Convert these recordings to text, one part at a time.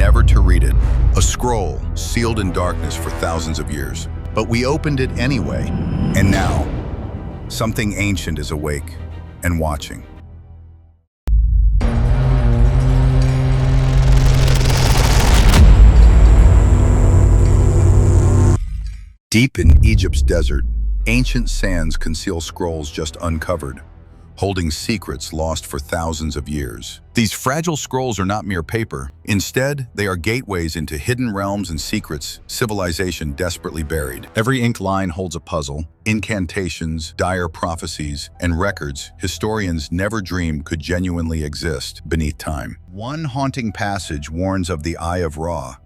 never to read it. A scroll sealed in darkness for thousands of years. But we opened it anyway. And now, something ancient is awake and watching. Deep in Egypt's desert, ancient sands conceal scrolls just uncovered, holding secrets lost for thousands of years. These fragile scrolls are not mere paper. Instead, they are gateways into hidden realms and secrets civilization desperately buried. Every inked line holds a puzzle, incantations, dire prophecies, and records historians never dreamed could genuinely exist beneath time. One haunting passage warns of the Eye of Ra,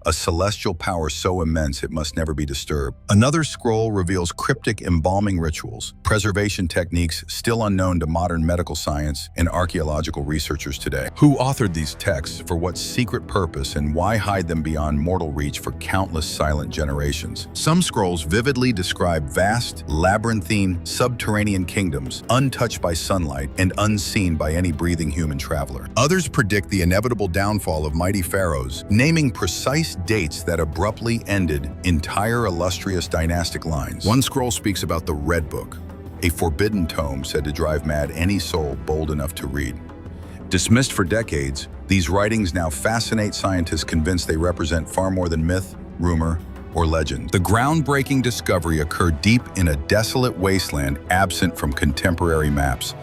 a celestial power so immense it must never be disturbed. Another scroll reveals cryptic embalming rituals, preservation techniques still unknown to modern medical science and archaeological researchers today. Who authored these texts, for what secret purpose, and why hide them beyond mortal reach for countless silent generations? Some scrolls vividly describe vast, labyrinthine, subterranean kingdoms, untouched by sunlight and unseen by any breathing human traveler. Others predict the inevitable downfall of mighty pharaohs, naming precise dates that abruptly ended entire illustrious dynastic lines. One scroll speaks about the Red Book, a forbidden tome said to drive mad any soul bold enough to read. Dismissed for decades, these writings now fascinate scientists convinced they represent far more than myth, rumor, or legend. The groundbreaking discovery occurred deep in a desolate wasteland absent from contemporary maps.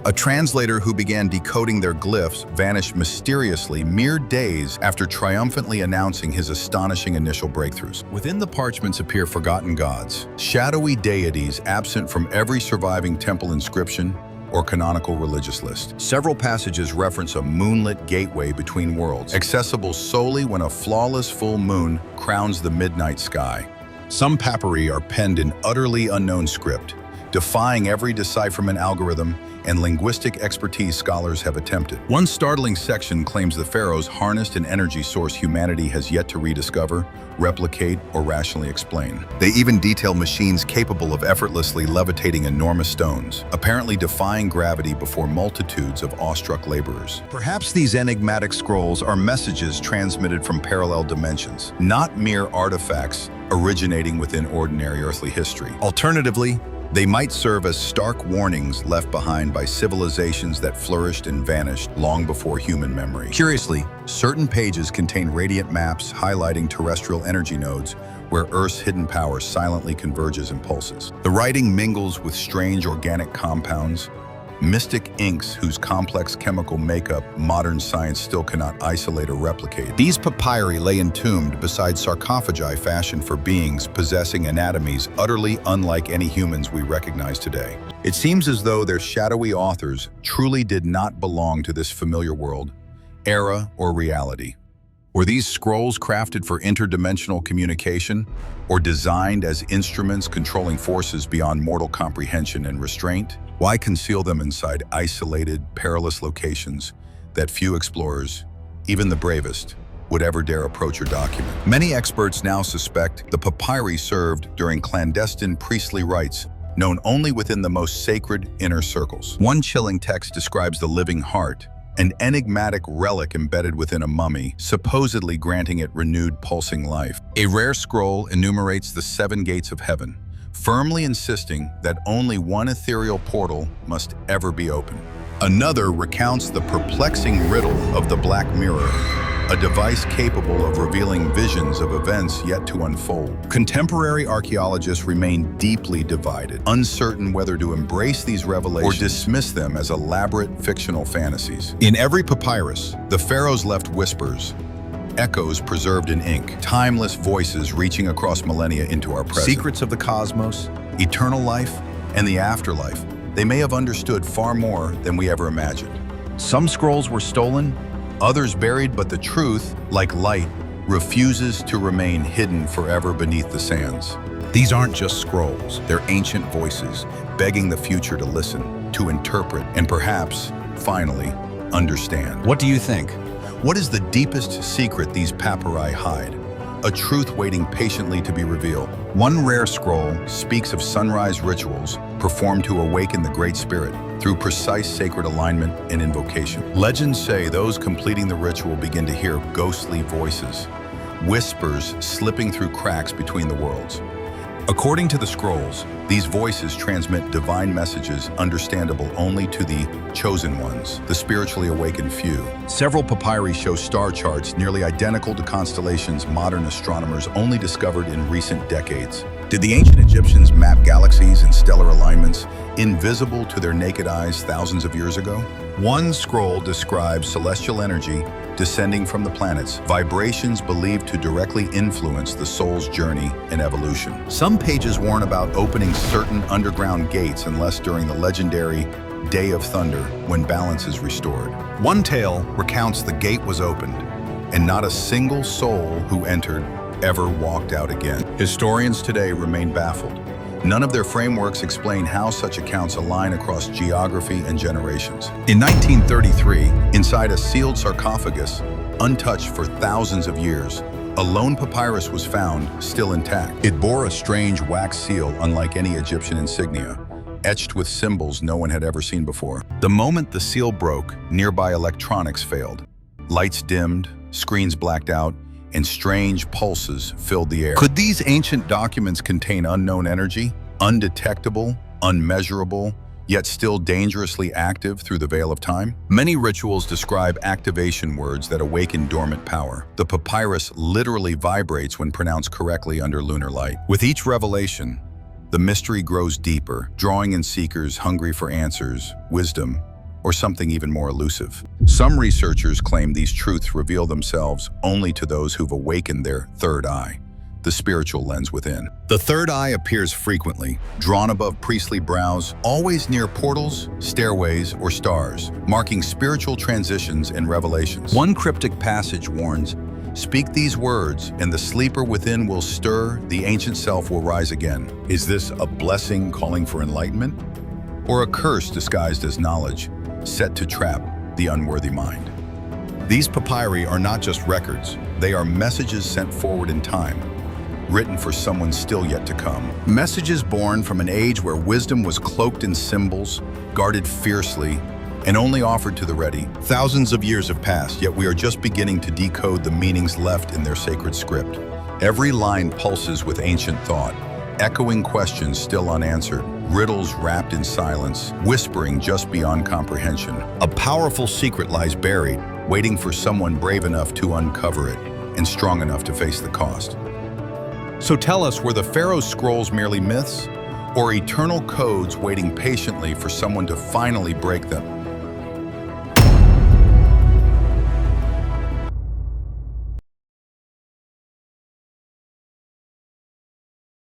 A translator who began decoding their glyphs vanished mysteriously mere days after triumphantly announcing his astonishing initial breakthroughs. Within the parchments appear forgotten gods, shadowy deities absent from every surviving temple inscription or canonical religious list. Several passages reference a moonlit gateway between worlds, accessible solely when a flawless full moon crowns the midnight sky. Some papyri are penned in utterly unknown script, defying every decipherment algorithm and linguistic expertise scholars have attempted. One startling section claims the pharaohs harnessed an energy source humanity has yet to rediscover, replicate, or rationally explain. They even detail machines capable of effortlessly levitating enormous stones, apparently defying gravity before multitudes of awestruck laborers. Perhaps these enigmatic scrolls are messages transmitted from parallel dimensions, not mere artifacts originating within ordinary earthly history. Alternatively, they might serve as stark warnings left behind by civilizations that flourished and vanished long before human memory. Curiously, certain pages contain radiant maps highlighting terrestrial energy nodes where Earth's hidden power silently converges and pulses. The writing mingles with strange organic compounds, mystic inks whose complex chemical makeup modern science still cannot isolate or replicate. These papyri lay entombed beside sarcophagi fashioned for beings possessing anatomies utterly unlike any humans we recognize today. It seems as though their shadowy authors truly did not belong to this familiar world, era, or reality. Were these scrolls crafted for interdimensional communication, or designed as instruments controlling forces beyond mortal comprehension and restraint? Why conceal them inside isolated, perilous locations that few explorers, even the bravest, would ever dare approach or document? Many experts now suspect the papyri served during clandestine priestly rites known only within the most sacred inner circles. One chilling text describes the living heart, an enigmatic relic embedded within a mummy, supposedly granting it renewed pulsing life. A rare scroll enumerates the 7 gates of heaven, firmly insisting that only one ethereal portal must ever be opened. Another recounts the perplexing riddle of the Black Mirror, a device capable of revealing visions of events yet to unfold. Contemporary archaeologists remain deeply divided, uncertain whether to embrace these revelations or dismiss them as elaborate fictional fantasies. In every papyrus, the pharaohs left whispers, echoes preserved in ink, timeless voices reaching across millennia into our present. Secrets of the cosmos, eternal life, and the afterlife. They may have understood far more than we ever imagined. Some scrolls were stolen, others buried, but the truth, like light, refuses to remain hidden forever beneath the sands. These aren't just scrolls, they're ancient voices, begging the future to listen, to interpret, and perhaps, finally, understand. What do you think? What is the deepest secret these papyri hide? A truth waiting patiently to be revealed. One rare scroll speaks of sunrise rituals performed to awaken the Great Spirit through precise sacred alignment and invocation. Legends say those completing the ritual begin to hear ghostly voices, whispers slipping through cracks between the worlds. According to the scrolls, these voices transmit divine messages understandable only to the chosen ones, the spiritually awakened few. Several papyri show star charts nearly identical to constellations modern astronomers only discovered in recent decades. Did the ancient Egyptians map galaxies and stellar alignments invisible to their naked eyes thousands of years ago? One scroll describes celestial energy descending from the planets, vibrations believed to directly influence the soul's journey and evolution. Some pages warn about opening certain underground gates unless during the legendary Day of Thunder, when balance is restored. One tale recounts the gate was opened, and not a single soul who entered ever walked out again. Historians today remain baffled. None of their frameworks explain how such accounts align across geography and generations. In 1933, inside a sealed sarcophagus, untouched for thousands of years, a lone papyrus was found, still intact. It bore a strange wax seal unlike any Egyptian insignia, etched with symbols no one had ever seen before. The moment the seal broke, nearby electronics failed. Lights dimmed, screens blacked out, and strange pulses filled the air. Could these ancient documents contain unknown energy, undetectable, unmeasurable, yet still dangerously active through the veil of time? Many rituals describe activation words that awaken dormant power. The papyrus literally vibrates when pronounced correctly under lunar light. With each revelation, the mystery grows deeper, drawing in seekers hungry for answers, wisdom, or something even more elusive. Some researchers claim these truths reveal themselves only to those who've awakened their third eye, the spiritual lens within. The third eye appears frequently, drawn above priestly brows, always near portals, stairways, or stars, marking spiritual transitions and revelations. One cryptic passage warns, "Speak these words, and the sleeper within will stir, the ancient self will rise again." Is this a blessing calling for enlightenment? Or a curse disguised as knowledge, set to trap the unworthy mind? These papyri are not just records, they are messages sent forward in time, written for someone still yet to come. Messages born from an age where wisdom was cloaked in symbols, guarded fiercely, and only offered to the ready. Thousands of years have passed, yet we are just beginning to decode the meanings left in their sacred script. Every line pulses with ancient thought, echoing questions still unanswered, riddles wrapped in silence, whispering just beyond comprehension. A powerful secret lies buried, waiting for someone brave enough to uncover it and strong enough to face the cost. So tell us, were the pharaohs' scrolls merely myths, or eternal codes waiting patiently for someone to finally break them?